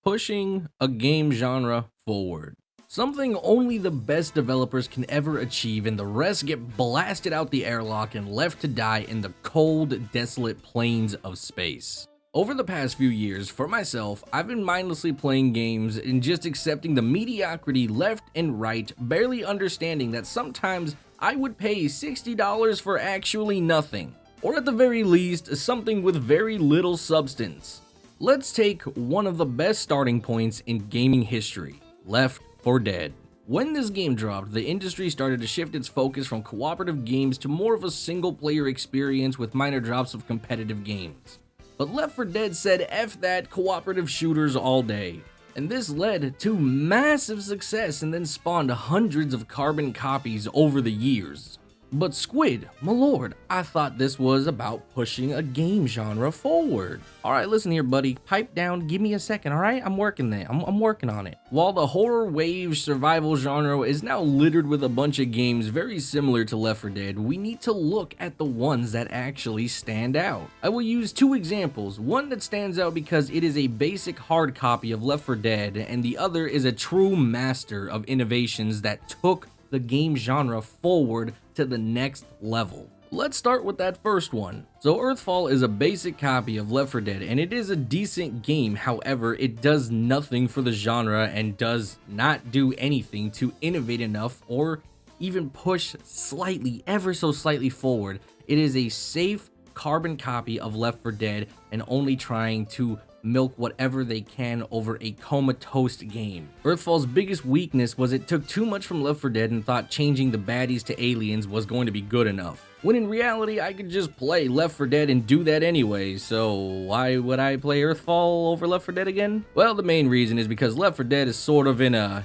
pushing a game genre forward. Something only the best developers can ever achieve, and the rest get blasted out the airlock and left to die in the cold, desolate plains of space. Over the past few years, for myself, I've been mindlessly playing games and just accepting the mediocrity left and right, barely understanding that sometimes I would pay $60 for actually nothing, or at the very least, something with very little substance. Let's take one of the best starting points in gaming history, Left 4 Dead. When this game dropped, the industry started to shift its focus from cooperative games to more of a single-player experience with minor drops of competitive games. But Left 4 Dead said F that, cooperative shooters all day. And this led to massive success and then spawned hundreds of carbon copies over the years. But Squid, my lord, I thought this was about pushing a game genre forward. Alright, listen here, buddy. Pipe down, give me a second, alright? I'm working there. I'm working on it. While the horror wave survival genre is now littered with a bunch of games very similar to Left 4 Dead, we need to look at the ones that actually stand out. I will use two examples. One that stands out because it is a basic hard copy of Left 4 Dead, and the other is a true master of innovations that took the game genre forward to the next level. Let's start with that first one. So Earthfall is a basic copy of Left 4 Dead, and it is a decent game. However, it does nothing for the genre and does not do anything to innovate enough or even push slightly, ever so slightly forward. It is a safe carbon copy of Left 4 Dead and only trying to milk whatever they can over a comatose game. Earthfall's biggest weakness was it took too much from Left 4 Dead and thought changing the baddies to aliens was going to be good enough. When in reality, I could just play Left 4 Dead and do that anyway, so why would I play Earthfall over Left 4 Dead again? Well, the main reason is because Left 4 Dead is sort of in a,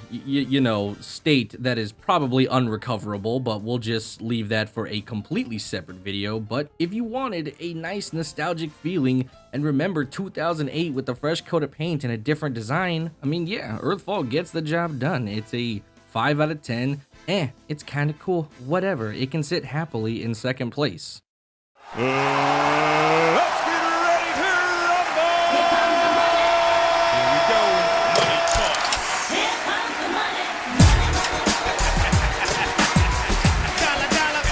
state that is probably unrecoverable, but we'll just leave that for a completely separate video. But if you wanted a nice nostalgic feeling and remember 2008 with a fresh coat of paint and a different design, I mean, yeah, Earthfall gets the job done. It's a 5 out of 10. It's kinda cool. Whatever, it can sit happily in second place. Let's get ready to rumble! Here comes the money! Here we go. Money talk. Here comes the money! Dollar, dollar.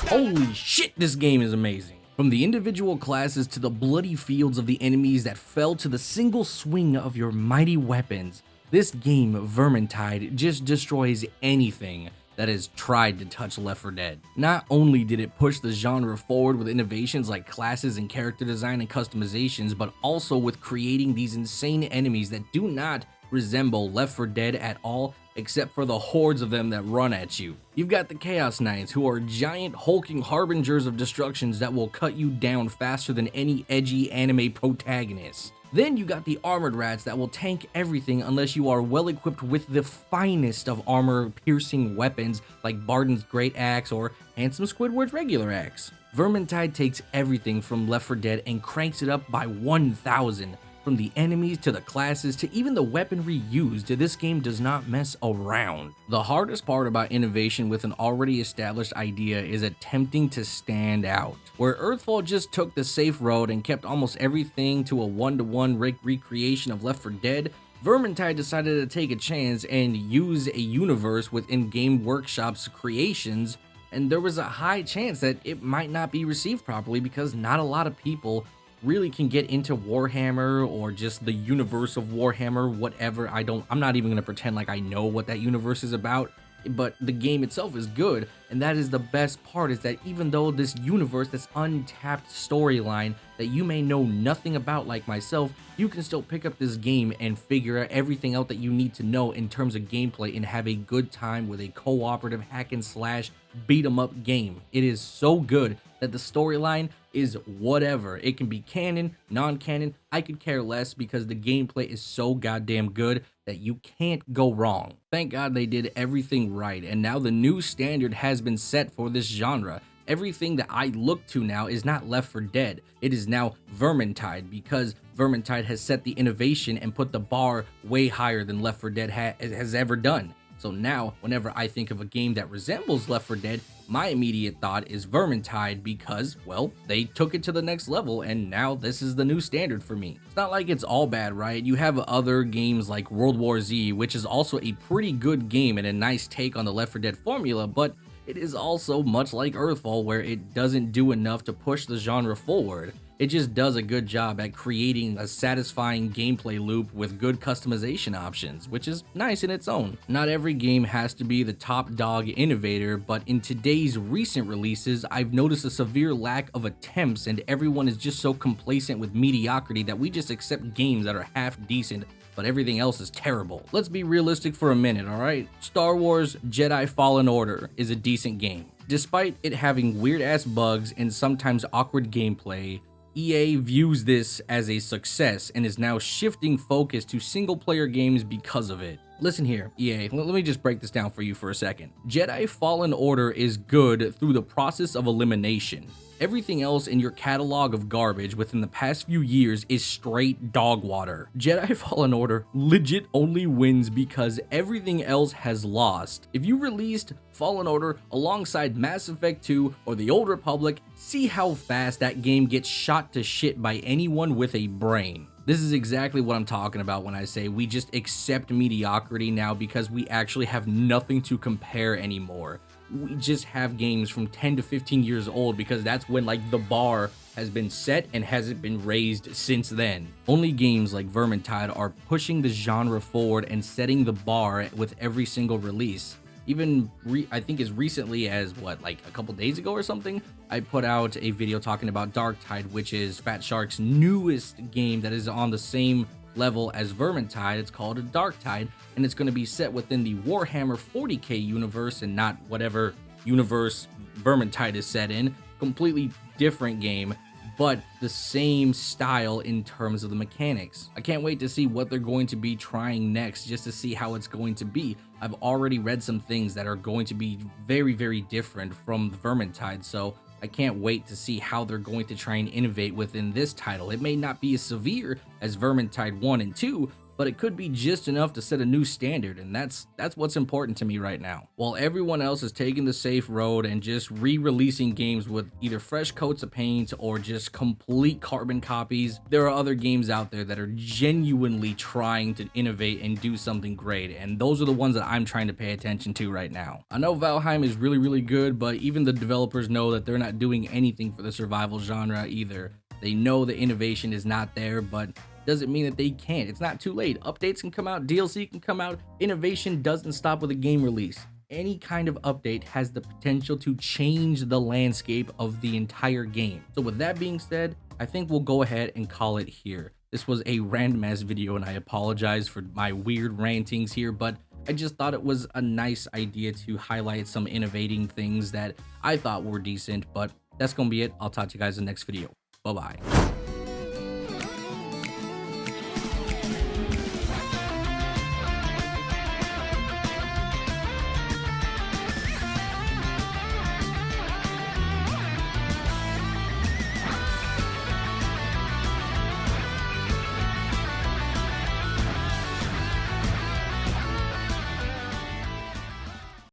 Holy shit, this game is amazing. From the individual classes to the bloody fields of the enemies that fell to the single swing of your mighty weapons, this game, Vermintide, just destroys anything that has tried to touch Left 4 Dead. Not only did it push the genre forward with innovations like classes and character design and customizations, but also with creating these insane enemies that do not resemble Left 4 Dead at all, except for the hordes of them that run at you. You've got the Chaos Knights, who are giant hulking harbingers of destructions that will cut you down faster than any edgy anime protagonist. Then you got the Armored Rats that will tank everything unless you are well equipped with the finest of armor-piercing weapons like Barden's Great Axe or Handsome Squidward's regular axe. Vermintide takes everything from Left 4 Dead and cranks it up by 1,000. From the enemies to the classes to even the weaponry used, this game does not mess around. The hardest part about innovation with an already established idea is attempting to stand out. Where Earthfall just took the safe road and kept almost everything to a one-to-one recreation of Left 4 Dead, Vermintide decided to take a chance and use a universe within Game Workshop's creations, and there was a high chance that it might not be received properly because not a lot of people really can get into Warhammer or just the universe of Warhammer, whatever. I'm not even going to pretend like I know what that universe is about, but the game itself is good, and that is the best part, is that even though this universe, this untapped storyline that you may know nothing about like myself, you can still pick up this game and figure out everything out that you need to know in terms of gameplay and have a good time with a cooperative hack and slash beat 'em up game. It is so good that the storyline is whatever. It can be canon, non-canon, I could care less because the gameplay is so goddamn good that you can't go wrong. Thank God they did everything right, and now the new standard has been set for this genre. Everything that I look to now is not Left 4 Dead, it is now Vermintide, because Vermintide has set the innovation and put the bar way higher than Left 4 Dead has ever done. So So now, whenever I think of a game that resembles Left 4 Dead, my immediate thought is Vermintide because, well, they took it to the next level and now this is the new standard for me. It's not like it's all bad, right? You have other games like World War Z, which is also a pretty good game and a nice take on the Left 4 Dead formula, but it is also much like Earthfall where it doesn't do enough to push the genre forward. It just does a good job at creating a satisfying gameplay loop with good customization options, which is nice in its own. Not every game has to be the top dog innovator, but in today's recent releases, I've noticed a severe lack of attempts and everyone is just so complacent with mediocrity that we just accept games that are half decent but everything else is terrible. Let's be realistic for a minute, alright? Star Wars Jedi Fallen Order is a decent game. Despite it having weird ass bugs and sometimes awkward gameplay, EA views this as a success and is now shifting focus to single player games because of it. Listen here, EA, let me just break this down for you for a second. Jedi Fallen Order is good through the process of elimination. Everything else in your catalog of garbage within the past few years is straight dog water. Jedi Fallen Order legit only wins because everything else has lost. If you released Fallen Order alongside Mass Effect 2 or the Old Republic, see how fast that game gets shot to shit by anyone with a brain. This is exactly what I'm talking about when I say we just accept mediocrity now because we actually have nothing to compare anymore. We just have games from 10 to 15 years old because that's when like the bar has been set and hasn't been raised since then. Only games like Vermintide are pushing the genre forward and setting the bar with every single release. Even I think as recently as like a couple days ago or something, I put out a video talking about Darktide, which is Fat Shark's newest game that is on the same level as Vermintide. It's called Darktide, and it's going to be set within the Warhammer 40k universe and not whatever universe Vermintide is set in. Completely different game, but the same style in terms of the mechanics. I can't wait to see what they're going to be trying next just to see how it's going to be. I've already read some things that are going to be very, very different from Vermintide, so I can't wait to see how they're going to try and innovate within this title. It may not be as severe as Vermintide 1 and 2, but it could be just enough to set a new standard, and that's what's important to me right now. While everyone else is taking the safe road and just re-releasing games with either fresh coats of paint or just complete carbon copies, there are other games out there that are genuinely trying to innovate and do something great, and those are the ones that I'm trying to pay attention to right now. I know Valheim is really, really good, but even the developers know that they're not doing anything for the survival genre either. They know the innovation is not there, but doesn't mean that they can't. It's not too late. Updates can come out, DLC can come out. Innovation doesn't stop with a game release. Any kind of update has the potential to change the landscape of the entire game. So with that being said, I think we'll go ahead and call it here. This was a random ass video and I apologize for my weird rantings here, but I just thought it was a nice idea to highlight some innovating things that I thought were decent, but that's gonna be it. I'll talk to you guys in the next video. Bye-bye.